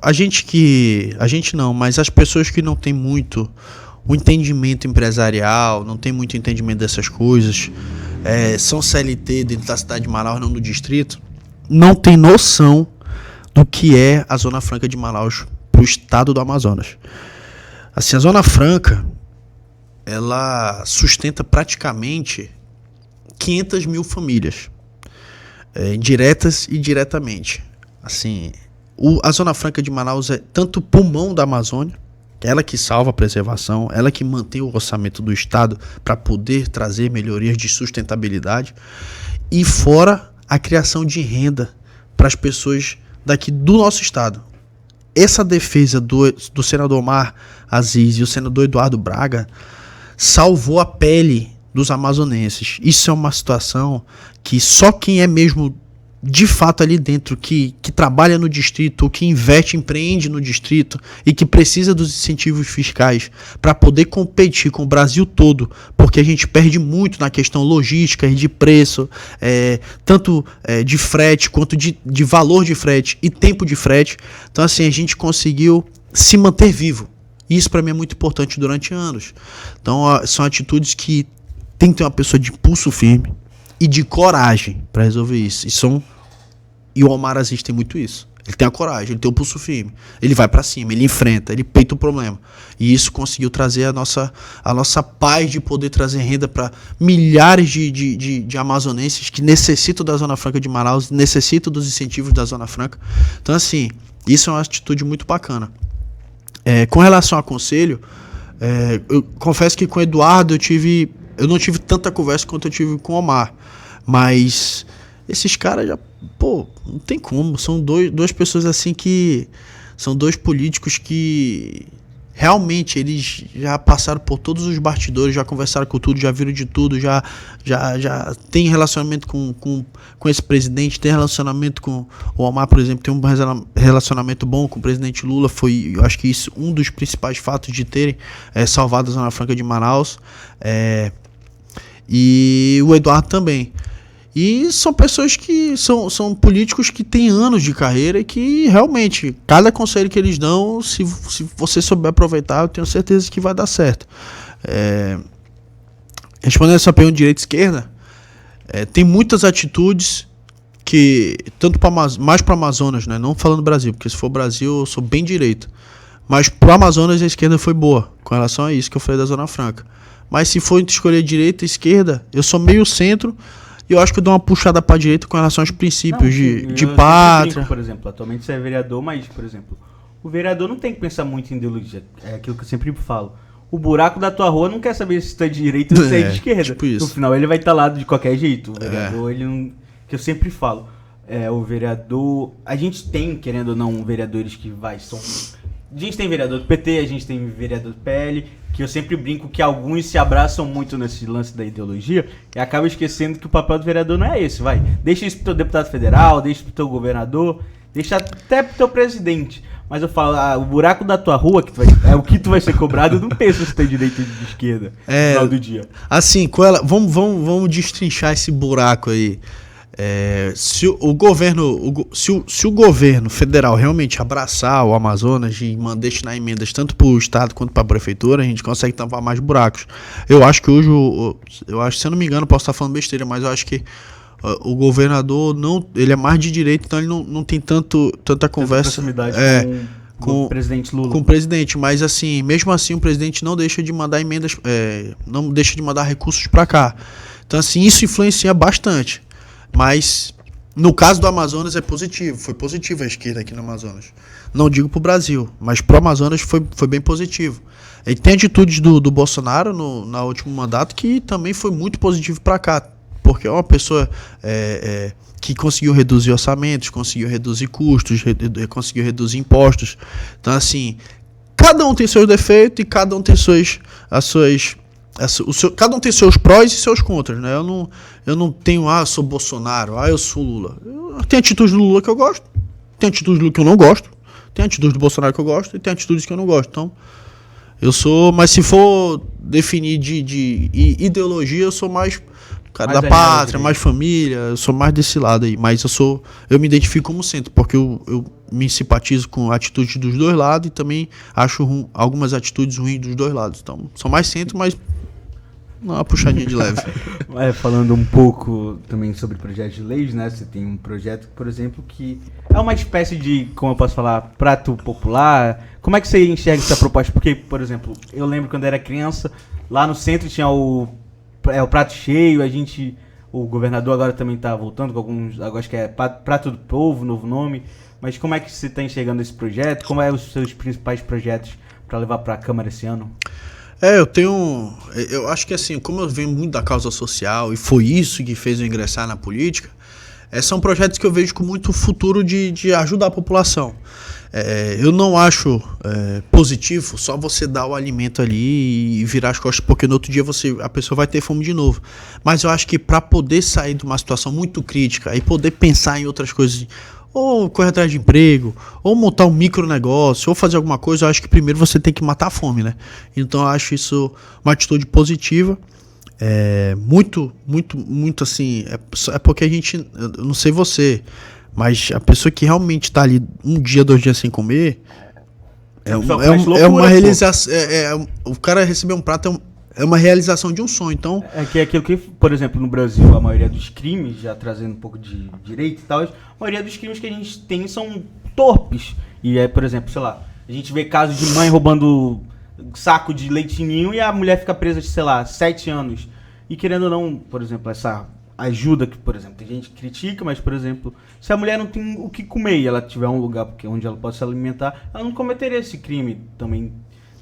a gente não, mas as pessoas que não têm muito o entendimento empresarial, não tem muito entendimento dessas coisas, são CLT dentro da cidade de Manaus, não do distrito, não tem noção do que é a Zona Franca de Manaus pro estado do Amazonas. Assim, a Zona Franca, ela sustenta praticamente 500 mil famílias, diretas e diretamente. Assim, a Zona Franca de Manaus é tanto o pulmão da Amazônia, ela que salva a preservação, ela que mantém o orçamento do estado para poder trazer melhorias de sustentabilidade, e fora a criação de renda para as pessoas daqui do nosso estado. Essa defesa do senador Omar Aziz e o senador Eduardo Braga salvou a pele dos amazonenses. Isso é uma situação que só quem é mesmo de fato ali dentro, que trabalha no distrito, ou que investe, empreende no distrito e que precisa dos incentivos fiscais para poder competir com o Brasil todo, porque a gente perde muito na questão logística e de preço, tanto de frete quanto de valor de frete e tempo de frete. Então assim, a gente conseguiu se manter vivo. Isso para mim é muito importante durante anos. Então são atitudes que tem que ter uma pessoa de pulso firme e de coragem para resolver isso. E o Omar Aziz tem muito isso. Ele tem a coragem, ele tem o pulso firme. Ele vai para cima, ele enfrenta, ele peita o problema. E isso conseguiu trazer a nossa paz de poder trazer renda para milhares de amazonenses que necessitam da Zona Franca de Manaus, necessitam dos incentivos da Zona Franca. Então, assim, isso é uma atitude muito bacana. Com relação a conselho, eu confesso que com o Eduardo eu não tive tanta conversa quanto eu tive com o Omar. Mas esses caras já, não tem como. São duas pessoas assim que... São dois políticos que realmente eles já passaram por todos os bastidores, já conversaram com tudo, já viram de tudo, já tem relacionamento com esse presidente, tem relacionamento com o Omar, por exemplo, tem um relacionamento bom com o presidente Lula. Eu acho que isso um dos principais fatos de terem salvado a Zona Franca de Manaus. E o Eduardo também. E são pessoas que são políticos que têm anos de carreira e que realmente, cada conselho que eles dão, se você souber aproveitar, eu tenho certeza que vai dar certo. Respondendo essa pergunta de direita e esquerda, tem muitas atitudes que, tanto mais para o Amazonas, né? Não falando Brasil, porque se for Brasil eu sou bem direita, mas para o Amazonas a esquerda foi boa, com relação a isso que eu falei da Zona Franca. Mas se for escolher direita e esquerda, eu sou meio centro. E eu acho que eu dou uma puxada pra direita com relação aos princípios de pátria. Brinco, por exemplo, atualmente você é vereador, mas, por exemplo, o vereador não tem que pensar muito em ideologia. É aquilo que eu sempre falo. O buraco da tua rua não quer saber se tu é de direita ou se é de esquerda. Tipo isso. No final ele vai estar lá de qualquer jeito. O vereador, ele não... Que eu sempre falo. O vereador... A gente tem, querendo ou não, vereadores que são A gente tem vereador do PT, a gente tem vereador do PL, que eu sempre brinco que alguns se abraçam muito nesse lance da ideologia e acabam esquecendo que o papel do vereador não é esse, vai. Deixa isso pro teu deputado federal, deixa pro teu governador, deixa até pro teu presidente. Mas eu falo, o buraco da tua rua é o que tu vai ser cobrado, eu não penso se tem direita ou de esquerda no final do dia. Assim, vamos destrinchar esse buraco aí. Se o governo federal realmente abraçar o Amazonas e destinar emendas tanto para o estado quanto para a prefeitura, a gente consegue tampar mais buracos. Eu acho que hoje, se eu não me engano, posso estar falando besteira, mas eu acho que o governador ele é mais de direita, então ele não tem tanta conversa com o presidente Lula. Com o presidente, mas assim, mesmo assim o presidente não deixa de mandar emendas, não deixa de mandar recursos para cá. Então assim, isso influencia bastante. Mas no caso do Amazonas foi positivo a esquerda aqui no Amazonas. Não digo pro Brasil, mas pro Amazonas foi bem positivo. E tem atitudes do Bolsonaro no último mandato que também foi muito positivo para cá, porque é uma pessoa que conseguiu reduzir orçamentos, conseguiu reduzir custos, conseguiu reduzir impostos. Então assim, cada um tem seus defeitos e cada um tem cada um tem seus prós e seus contras, né? Eu não tenho, eu sou Bolsonaro, eu sou Lula. Tem atitudes do Lula que eu gosto, tem atitudes do Lula que eu não gosto, tem atitudes do Bolsonaro que eu gosto e tem atitudes que eu não gosto. Então, mas se for definir de ideologia, eu sou mais cara da pátria, mais família, eu sou mais desse lado aí. Mas eu me identifico como centro, porque eu me simpatizo com atitudes dos dois lados e também acho algumas atitudes ruins dos dois lados. Então, sou mais centro, mas uma puxadinha de leve. Falando um pouco também sobre projetos de leis, né? Você tem um projeto, por exemplo, que é uma espécie de, como eu posso falar, prato popular. Como é que você enxerga essa proposta? Porque, por exemplo, eu lembro quando era criança, lá no centro tinha o prato cheio, o governador agora também está voltando com alguns, agora acho que é Prato do Povo, novo nome. Mas como é que você está enxergando esse projeto? Como é os seus principais projetos para levar para a Câmara esse ano? Eu acho que assim, como eu venho muito da causa social e foi isso que fez eu ingressar na política, são projetos que eu vejo com muito futuro de ajudar a população. Eu não acho positivo só você dar o alimento ali e virar as costas, porque no outro dia a pessoa vai ter fome de novo. Mas eu acho que para poder sair de uma situação muito crítica e poder pensar em outras coisas, ou correr atrás de emprego, ou montar um micronegócio, ou fazer alguma coisa, eu acho que primeiro você tem que matar a fome, né? Então eu acho isso uma atitude positiva. Muito assim, porque a gente, eu não sei você, mas a pessoa que realmente tá ali um dia, 2 dias sem comer, uma realização. O cara receber um prato é uma realização de um sonho. Então, que é aquilo que, por exemplo, no Brasil, a maioria dos crimes, já trazendo um pouco de direito e tal, a maioria dos crimes que a gente tem são torpes. E por exemplo, sei lá, a gente vê casos de mãe roubando saco de leitinho e a mulher fica presa de, sei lá, 7 anos. E querendo ou não, por exemplo, essa ajuda que, por exemplo, tem gente que critica, mas, por exemplo, se a mulher não tem o que comer e ela tiver um lugar onde ela possa se alimentar, ela não cometeria esse crime também,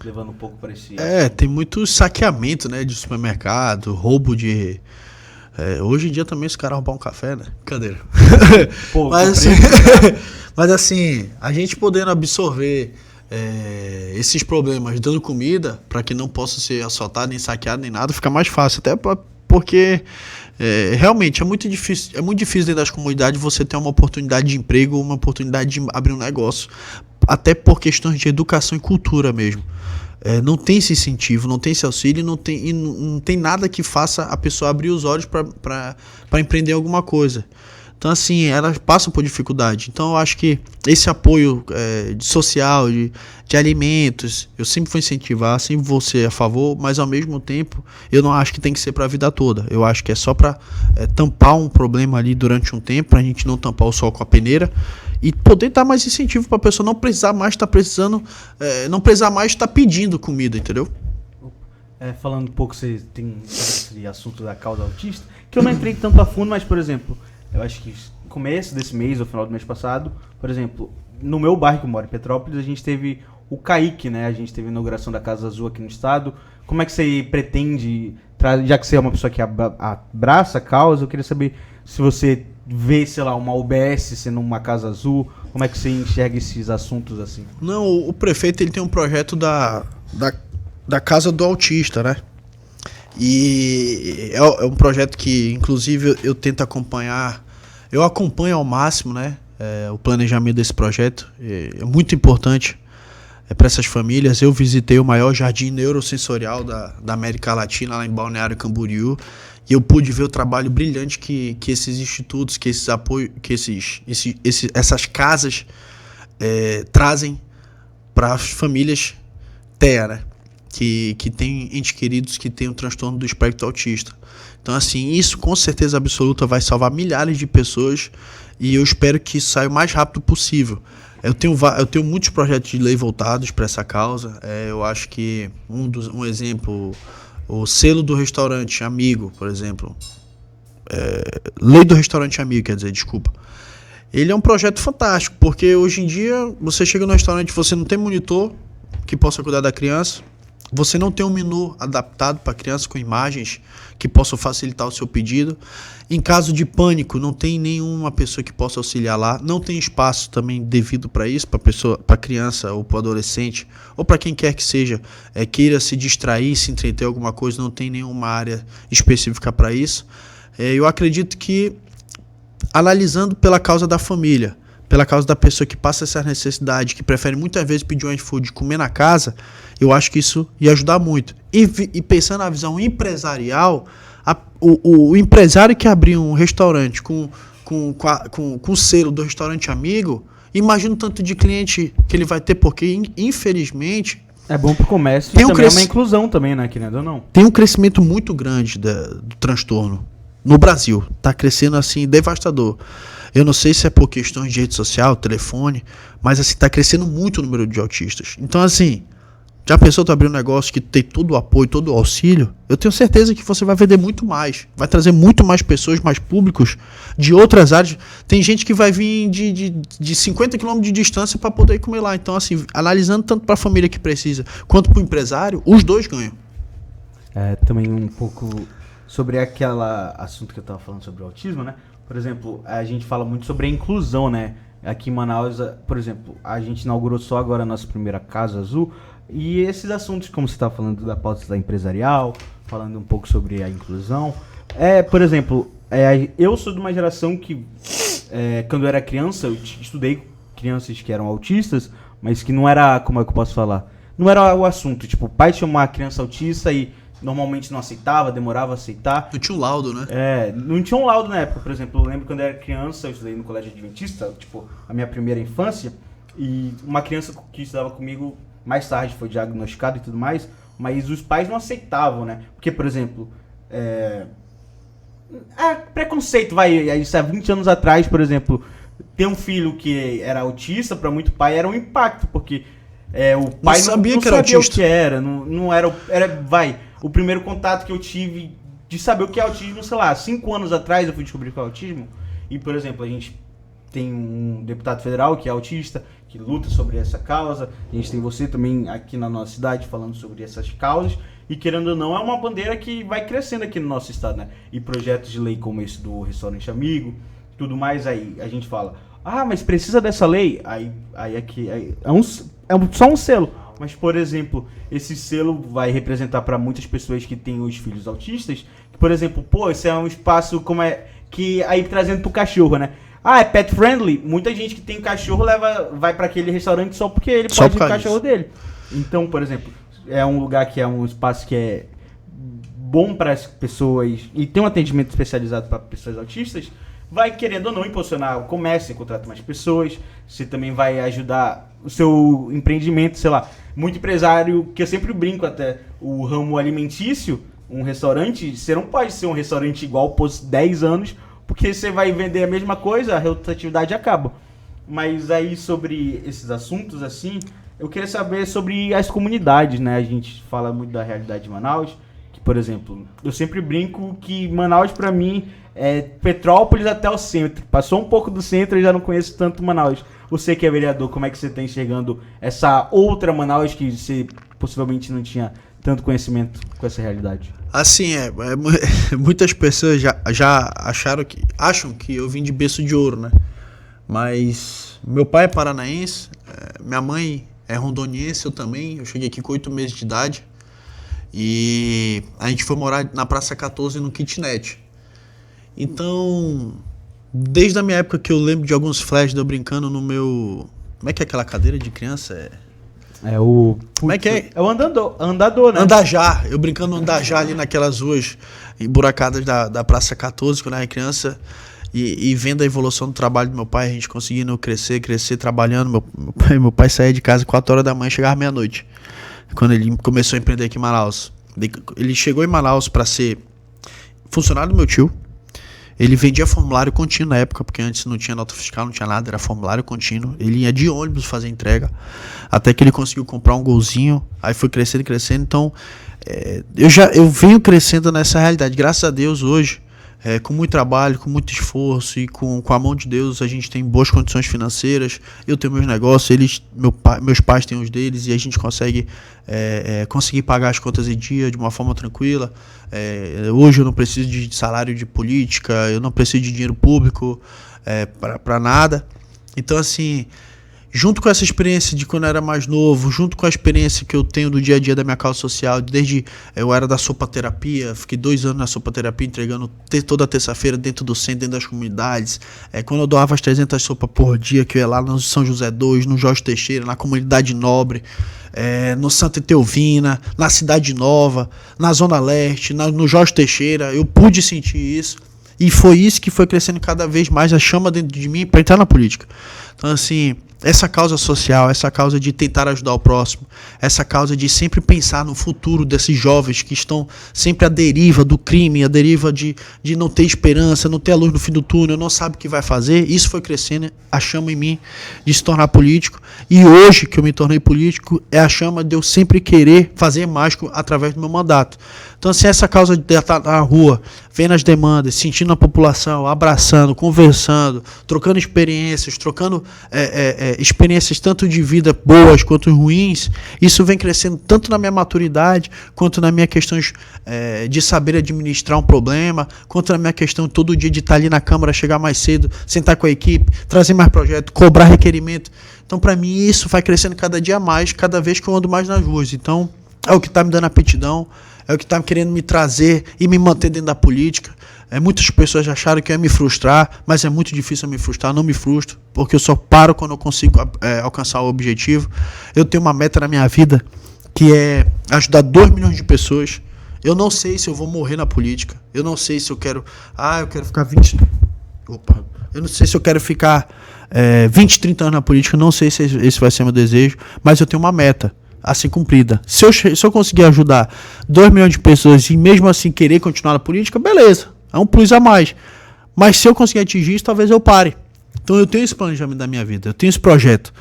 levando um pouco para esse... tem muito saqueamento, né, de supermercado, roubo de... hoje em dia também os caras roubam um café, né? Brincadeira. Mas assim, a gente podendo absorver esses problemas dando comida para que não possa ser assaltado, nem saqueado, nem nada, fica mais fácil. Até porque realmente é muito difícil dentro das comunidades você ter uma oportunidade de emprego, uma oportunidade de abrir um negócio. Até por questões de educação e cultura mesmo. Não tem esse incentivo, não tem esse auxílio, não tem nada que faça a pessoa abrir os olhos para empreender alguma coisa. Então, assim, elas passam por dificuldade. Então, eu acho que esse apoio social, de alimentos, eu sempre vou incentivar, sempre vou ser a favor, mas, ao mesmo tempo, eu não acho que tem que ser para a vida toda. Eu acho que é só para tampar um problema ali durante um tempo, para a gente não tampar o sol com a peneira, e poder dar mais incentivo para a pessoa não precisar mais estar não precisar mais estar pedindo comida, entendeu? Falando um pouco, você tem esse assunto da causa autista, que eu não entrei tanto a fundo, mas, por exemplo, eu acho que no começo desse mês, ou final do mês passado, por exemplo, no meu bairro, que eu moro em Petrópolis, a gente teve o Kaique, né? A gente teve a inauguração da Casa Azul aqui no estado. Como é que você pretende, já que você é uma pessoa que abraça a causa, eu queria saber se você vê, sei lá, uma UBS sendo uma Casa Azul? Como é que você enxerga esses assuntos assim? Não, o prefeito ele tem um projeto da Casa do Autista, né? E é um projeto que, inclusive, eu tento acompanhar. Eu acompanho ao máximo, né? O planejamento desse projeto. É muito importante para essas famílias. Eu visitei o maior jardim neurosensorial da América Latina, lá em Balneário Camboriú. E eu pude ver o trabalho brilhante que esses institutos, que esses apoios, que essas casas trazem para as famílias TEA, né? Que têm entes queridos que têm o transtorno do espectro autista. Então, assim, isso com certeza absoluta vai salvar milhares de pessoas e eu espero que isso saia o mais rápido possível. Eu tenho muitos projetos de lei voltados para essa causa. Eu acho que um exemplo, o selo do restaurante amigo, por exemplo. Lei do restaurante amigo, quer dizer, desculpa. Ele é um projeto fantástico, porque hoje em dia você chega no restaurante, você não tem monitor que possa cuidar da criança. Você não tem um menu adaptado para a criança com imagens que possam facilitar o seu pedido. Em caso de pânico, não tem nenhuma pessoa que possa auxiliar lá. Não tem espaço também devido para isso, para a criança ou para o adolescente, ou para quem quer que seja, queira se distrair, se entreter alguma coisa, não tem nenhuma área específica para isso. Eu acredito que, analisando pela causa da família, pela causa da pessoa que passa essa necessidade, que prefere muitas vezes pedir um iFood e comer na casa, eu acho que isso ia ajudar muito. E pensando na visão empresarial, o empresário que abrir um restaurante com o selo do restaurante amigo, imagina o tanto de cliente que ele vai ter, porque infelizmente... É bom pro comércio e também é uma inclusão também, né, querendo ou não? Tem um crescimento muito grande do transtorno no Brasil. Tá crescendo assim, devastador. Eu não sei se é por questões de rede social, telefone, mas assim, tá crescendo muito o número de autistas. Então, assim, já pensou tu abrir um negócio que tem todo o apoio, todo o auxílio? Eu tenho certeza que você vai vender muito mais. Vai trazer muito mais pessoas, mais públicos de outras áreas. Tem gente que vai vir de 50 km de distância para poder comer lá. Então, assim, analisando tanto para a família que precisa, quanto para o empresário, os dois ganham. Também um pouco sobre aquela assunto que eu tava falando sobre o autismo, né? Por exemplo, a gente fala muito sobre a inclusão, né? Aqui em Manaus, por exemplo, a gente inaugurou só agora a nossa primeira Casa Azul. E esses assuntos, como você estava falando da pauta da empresarial, falando um pouco sobre a inclusão. Por exemplo, eu sou de uma geração que, quando eu era criança, eu estudei crianças que eram autistas, mas que não era, como é que eu posso falar? Não era o assunto. Tipo, o pai tinha uma criança autista e normalmente não aceitava, demorava a aceitar. Não tinha um laudo, né? Não tinha um laudo na época. Por exemplo, eu lembro quando eu era criança, eu estudei no colégio adventista, tipo, a minha primeira infância, e uma criança que estudava comigo mais tarde foi diagnosticada e tudo mais, mas os pais não aceitavam, né? Porque, por exemplo, preconceito, isso há 20 anos atrás, por exemplo, ter um filho que era autista, para muito pai era um impacto, porque o pai não sabia o que era, não era, o primeiro contato que eu tive de saber o que é autismo, sei lá, 5 anos atrás eu fui descobrir o que é autismo. E, por exemplo, a gente tem um deputado federal que é autista, que luta sobre essa causa. A gente tem você também aqui na nossa cidade falando sobre essas causas. E, querendo ou não, é uma bandeira que vai crescendo aqui no nosso estado, né? E projetos de lei como esse do Restaurante Amigo, tudo mais, aí a gente fala, mas precisa dessa lei? Só um selo. Mas, por exemplo, esse selo vai representar para muitas pessoas que têm os filhos autistas, que, por exemplo, esse é um espaço que aí trazendo pro cachorro, né? É pet friendly. Muita gente que tem cachorro vai para aquele restaurante só porque ele pode ir com o cachorro dele. Então, por exemplo, é um lugar que é um espaço que é bom para as pessoas e tem um atendimento especializado para pessoas autistas, vai, querendo ou não, impulsionar o comércio, você contrata mais pessoas, você também vai ajudar o seu empreendimento, sei lá. Muito empresário, que eu sempre brinco até, o ramo alimentício, um restaurante, você não pode ser um restaurante igual por 10 anos, porque você vai vender a mesma coisa, a rotatividade acaba. Mas aí sobre esses assuntos, assim, eu queria saber sobre as comunidades, né? A gente fala muito da realidade de Manaus, que, por exemplo, eu sempre brinco que Manaus, pra mim, é Petrópolis até o centro. Passou um pouco do centro e já não conheço tanto Manaus. Você que é vereador, como é que você está enxergando essa outra Manaus que você possivelmente não tinha tanto conhecimento com essa realidade? Assim, muitas pessoas já acham que eu vim de berço de ouro, né? Mas meu pai é paranaense, minha mãe é rondoniense, eu também. Eu cheguei aqui com 8 meses de idade e a gente foi morar na Praça 14 no kitnet. Então, desde a minha época que eu lembro de alguns flashes de eu brincando no meu... Como é que é aquela cadeira de criança? Como é que é? É o andador, né? Andajá. Eu brincando no andajá ali naquelas ruas emburacadas da Praça 14, quando eu era criança. E vendo a evolução do trabalho do meu pai, a gente conseguindo crescer trabalhando. Meu pai saía de casa 4 horas da manhã e chegava meia-noite. Quando ele começou a empreender aqui em Manaus. Ele chegou em Manaus para ser funcionário do meu tio. Ele vendia formulário contínuo na época, porque antes não tinha nota fiscal, não tinha nada, era formulário contínuo. Ele ia de ônibus fazer entrega, até que ele conseguiu comprar um golzinho, aí foi crescendo. Então, eu venho crescendo nessa realidade. Graças a Deus, hoje, com muito trabalho, com muito esforço e com a mão de Deus, a gente tem boas condições financeiras. Eu tenho meus negócios, meus pais têm os deles, e a gente consegue pagar as contas em dia de uma forma tranquila. Hoje eu não preciso de salário de política, eu não preciso de dinheiro público para nada. Então, assim, junto com essa experiência de quando eu era mais novo, junto com a experiência que eu tenho do dia a dia da minha causa social, desde eu era da sopaterapia, fiquei 2 anos na sopaterapia entregando toda terça-feira dentro do centro, dentro das comunidades. Quando eu doava as 300 sopas por dia, que eu ia lá no São José 2, no Jorge Teixeira, na Comunidade Nobre, no Santa Etelvina, na Cidade Nova, na Zona Leste, no Jorge Teixeira, eu pude sentir isso. E foi isso que foi crescendo cada vez mais a chama dentro de mim para entrar na política. Então, assim, essa causa social, essa causa de tentar ajudar o próximo, essa causa de sempre pensar no futuro desses jovens que estão sempre à deriva do crime, à deriva de não ter esperança, não ter a luz no fim do túnel, não sabe o que vai fazer. Isso foi crescendo, a chama em mim de se tornar político. E hoje que eu me tornei político, é a chama de eu sempre querer fazer mais através do meu mandato. Então, assim, essa causa de estar na rua, vendo as demandas, sentindo a população, abraçando, conversando, trocando experiências, experiências tanto de vida boas quanto ruins, isso vem crescendo tanto na minha maturidade, quanto na minha questão de saber administrar um problema, quanto na minha questão todo dia de estar ali na Câmara, chegar mais cedo, sentar com a equipe, trazer mais projeto, cobrar requerimento. Então, para mim, isso vai crescendo cada dia mais, cada vez que eu ando mais nas ruas. Então, é o que está me dando aptidão, é o que está querendo me trazer e me manter dentro da política. Muitas pessoas acharam que eu ia me frustrar, mas é muito difícil eu me frustrar. Não me frustro, porque eu só paro quando eu consigo alcançar o objetivo. Eu tenho uma meta na minha vida, que é ajudar 2 milhões de pessoas. Eu não sei se eu vou morrer na política. Eu não sei se eu quero... eu quero ficar 20... Opa! Eu não sei se eu quero ficar 20, 30 anos na política. Eu não sei se esse vai ser meu desejo, mas eu tenho uma meta a ser cumprida. Se eu conseguir ajudar 2 milhões de pessoas e mesmo assim querer continuar na política, beleza, é um plus a mais. Mas se eu conseguir atingir isso, talvez eu pare. Então eu tenho esse planejamento da minha vida, eu tenho esse projeto.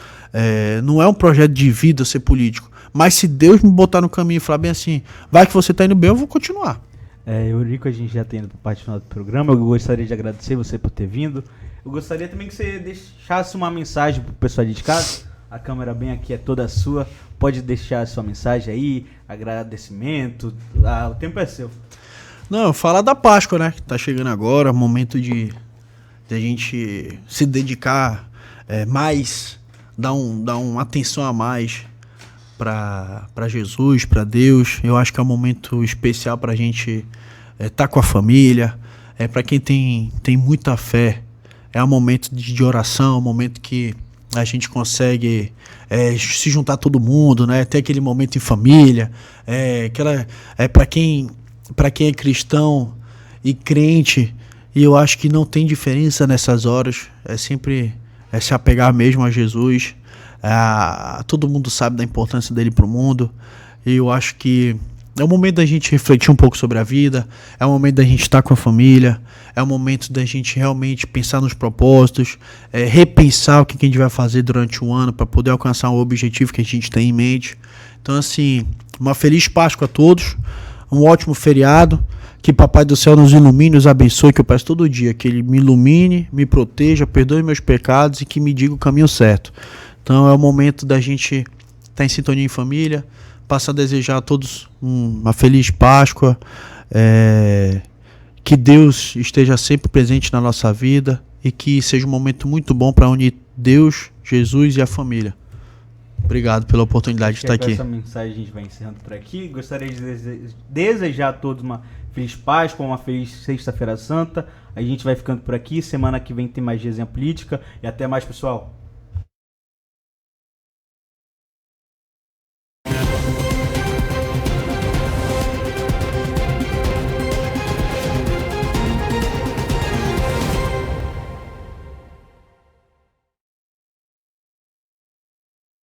Não é um projeto de vida ser político, mas se Deus me botar no caminho e falar bem assim, vai que você está indo bem, eu vou continuar. Eurico, a gente já está indo para a parte final do programa. Eu gostaria de agradecer você por ter vindo. Eu gostaria também que você deixasse uma mensagem para o pessoal de casa. A câmera bem aqui é toda sua. Pode deixar a sua mensagem aí, agradecimento. O tempo é seu. Não, falar da Páscoa, né? Que tá chegando agora, momento de a gente se dedicar mais, dar uma atenção a mais para Jesus, para Deus. Eu acho que é um momento especial para a gente estar com a família. Para quem tem muita fé, é um momento de oração, um momento que a gente consegue se juntar todo mundo, né? Ter aquele momento em família. Para quem é cristão e crente, e eu acho que não tem diferença nessas horas. É sempre se apegar mesmo a Jesus. Todo mundo sabe da importância dele para o mundo. E eu acho que é o momento da gente refletir um pouco sobre a vida, é o momento da gente estar com a família, é o momento da gente realmente pensar nos propósitos, repensar o que a gente vai fazer durante o ano para poder alcançar o objetivo que a gente tem em mente. Então, assim, uma feliz Páscoa a todos, um ótimo feriado, que Papai do Céu nos ilumine, nos abençoe, que eu peço todo dia, que Ele me ilumine, me proteja, perdoe meus pecados e que me diga o caminho certo. Então é o momento da gente estar em sintonia em família, passo a desejar a todos uma feliz Páscoa, que Deus esteja sempre presente na nossa vida e que seja um momento muito bom para unir Deus, Jesus e a família. Obrigado pela oportunidade de estar aqui. Com essa mensagem a gente vai encerrando por aqui. Gostaria de desejar a todos uma feliz Páscoa, uma feliz Sexta-feira Santa. A gente vai ficando por aqui. Semana que vem tem mais Resenha Política. E até mais, pessoal.